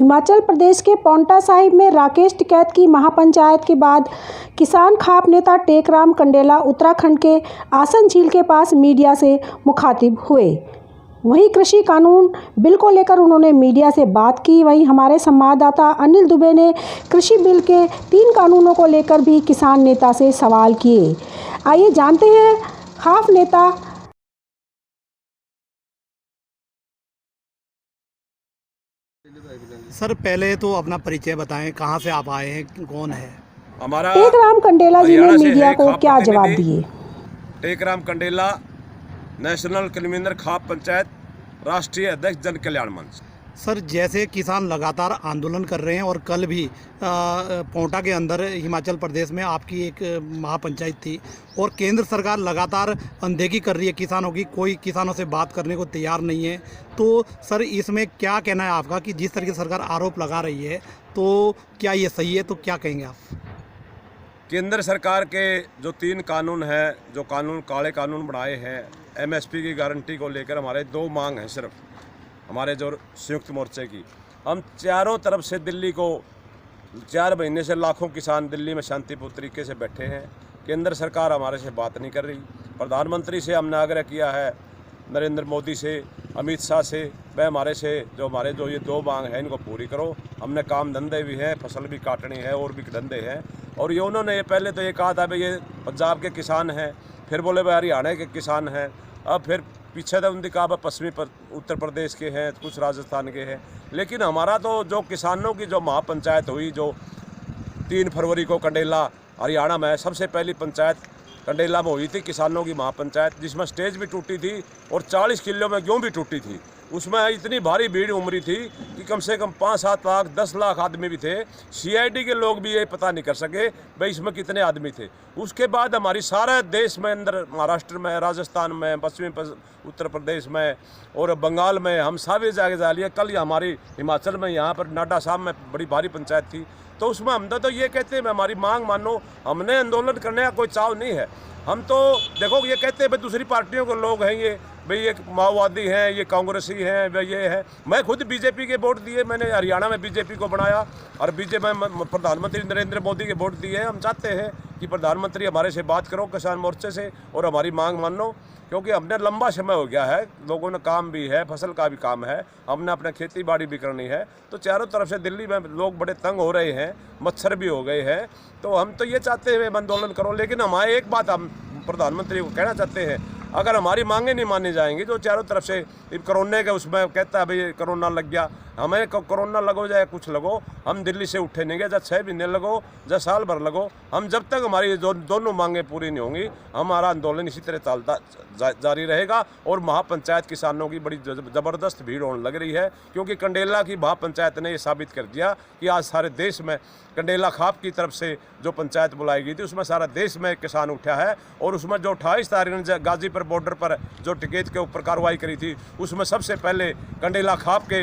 हिमाचल प्रदेश के पांवटा साहिब में राकेश टिकैत की महापंचायत के बाद किसान खाप नेता टेकराम कंडेला उत्तराखंड के आसन झील के पास मीडिया से मुखातिब हुए। वहीं कृषि कानून बिल को लेकर उन्होंने मीडिया से बात की। वहीं हमारे संवाददाता अनिल दुबे ने कृषि बिल के 3 कानूनों को लेकर भी किसान नेता से सवाल किए। आइए जानते हैं खाप नेता सर, पहले तो अपना परिचय बताएं, कहां से आप आए हैं, कौन है? हमारा टेकराम कंडेला जी ने मीडिया को क्या जवाब दिए। टेकराम कंडेला, नेशनल कन्वीनर खाप पंचायत, राष्ट्रीय अध्यक्ष जन कल्याण मंच। सर, जैसे किसान लगातार आंदोलन कर रहे हैं और कल भी पांवटा के अंदर हिमाचल प्रदेश में आपकी एक महापंचायत थी और केंद्र सरकार लगातार अनदेखी कर रही है किसानों की, कोई किसानों से बात करने को तैयार नहीं है। तो सर, इसमें क्या कहना है आपका कि जिस तरीके से सरकार आरोप लगा रही है तो क्या ये सही है? तो क्या कहेंगे आप? केंद्र सरकार के जो 3 कानून हैं, जो काले कानून बनाए हैं, एमएसपी की गारंटी को लेकर हमारे 2 मांग हैं सिर्फ हमारे जो संयुक्त मोर्चे की। हम चारों तरफ से दिल्ली को 4 महीने से लाखों किसान दिल्ली में शांतिपूर्ण तरीके से बैठे हैं। केंद्र सरकार हमारे से बात नहीं कर रही। प्रधानमंत्री से हमने आग्रह किया है, नरेंद्र मोदी से, अमित शाह से, वह हमारे जो ये 2 मांग हैं इनको पूरी करो। हमने काम धंधे भी हैं, फसल भी काटनी है और भी धंधे हैं। और ये उन्होंने पहले तो ये कहा था भाई ये पंजाब के किसान हैं, फिर बोले भाई हरियाणा के किसान हैं, अब फिर पीछे तो उनकी कहा पश्चिमी उत्तर प्रदेश के हैं, कुछ राजस्थान के हैं। लेकिन हमारा तो जो किसानों की जो महापंचायत हुई जो 3 फरवरी को कंडेला हरियाणा में सबसे पहली पंचायत कंडेला में हुई थी, किसानों की महापंचायत, जिसमें स्टेज भी टूटी थी और 40 किलो में गेहूँ भी टूटी थी। उसमें इतनी भारी भीड़ उमड़ी थी कि कम से कम 5-7 लाख 10 लाख आदमी भी थे। सीआईडी के लोग भी ये पता नहीं कर सके भाई इसमें कितने आदमी थे। उसके बाद हमारी सारे देश में अंदर, महाराष्ट्र में, राजस्थान में, पश्चिमी उत्तर प्रदेश में और बंगाल में हम सभी जगह जा लिए। कल हमारी हिमाचल में यहाँ पर नाडा साहब में बड़ी भारी पंचायत थी। तो उसमें हम तो ये कहते हैं हमारी मांग मानो, हमने आंदोलन करने का कोई चाव नहीं है। हम तो देखो ये कहते हैं भाई दूसरी पार्टियों के लोग हैं, ये भाई ये माओवादी हैं, ये कांग्रेसी हैं, भाई ये है। मैं खुद बीजेपी के वोट दिए, मैंने हरियाणा में बीजेपी को बनाया और बीजेपी में प्रधानमंत्री नरेंद्र मोदी के वोट दिए हैं। हम चाहते हैं कि प्रधानमंत्री हमारे से बात करो किसान मोर्चे से और हमारी मांग मान लो, क्योंकि हमने लंबा समय हो गया है, लोगों ने काम भी है, फसल का भी काम है, हमने अपने खेती बाड़ी भी करनी है। तो चारों तरफ से दिल्ली में लोग बड़े तंग हो रहे हैं, मच्छर भी हो गए हैं। तो हम तो ये चाहते हैं आंदोलन करो। लेकिन हमारे एक बात हम प्रधानमंत्री को कहना चाहते हैं, अगर हमारी मांगें नहीं मानी जाएंगी तो चारों तरफ से कोरोना के उसमें कहता है भाई कोरोना लग गया, हमें कोरोना लगो चाहे कुछ लगो, हम दिल्ली से उठे नहीं गए, जब 6 महीने लगो, जब साल भर लगो, हम जब तक हमारी दोनों मांगें पूरी नहीं होंगी हमारा आंदोलन इसी तरह चलता जारी रहेगा। और महापंचायत किसानों की बड़ी ज़बरदस्त भीड़ होने लग रही है, क्योंकि कंडेला की महापंचायत ने ये साबित कर दिया कि आज सारे देश में कंडेला खाप की तरफ से जो पंचायत बुलाई गई थी उसमें सारा देश में किसान उठा है। और उसमें जो 28 तारीख ने गाजीपुर बॉर्डर पर जो टिकैत के ऊपर कार्रवाई करी थी उसमें सबसे पहले कंडेला खाप के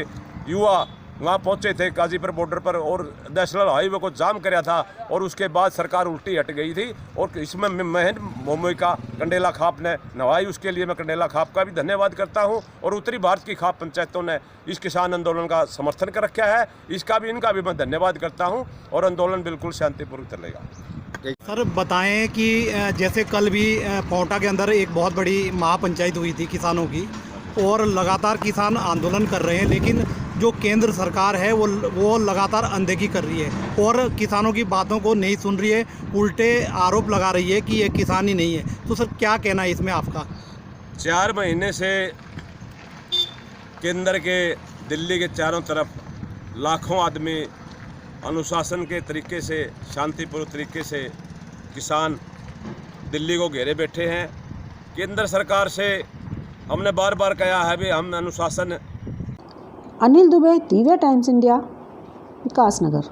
युवा वहाँ पहुँचे थे गाजीपुर बॉर्डर पर और नेशनल हाईवे को जाम कराया था। और उसके बाद सरकार उल्टी हट गई थी और इसमें महन भूमिका कंडेला खाप ने निभाई। उसके लिए मैं कंडेला खाप का भी धन्यवाद करता हूँ। और उत्तरी भारत की खाप पंचायतों ने इस किसान आंदोलन का समर्थन कर रखा है, इनका भी मैं धन्यवाद करता हूँ। और आंदोलन बिल्कुल शांतिपूर्वक चलेगा। सर, बताएं कि जैसे कल भी पांवटा के अंदर एक बहुत बड़ी महापंचायत हुई थी किसानों की और लगातार किसान आंदोलन कर रहे हैं, लेकिन जो केंद्र सरकार है वो लगातार अनदेखी कर रही है और किसानों की बातों को नहीं सुन रही है, उल्टे आरोप लगा रही है कि ये किसान ही नहीं है। तो सर, क्या कहना है इसमें आपका? 4 महीने से केंद्र के दिल्ली के चारों तरफ लाखों आदमी अनुशासन के तरीके से, शांतिपूर्ण तरीके से किसान दिल्ली को घेरे बैठे हैं। केंद्र सरकार से हमने बार बार कहा है भी हम अनुशासन। Anil Dubey, Divya times India, Vikasnagar.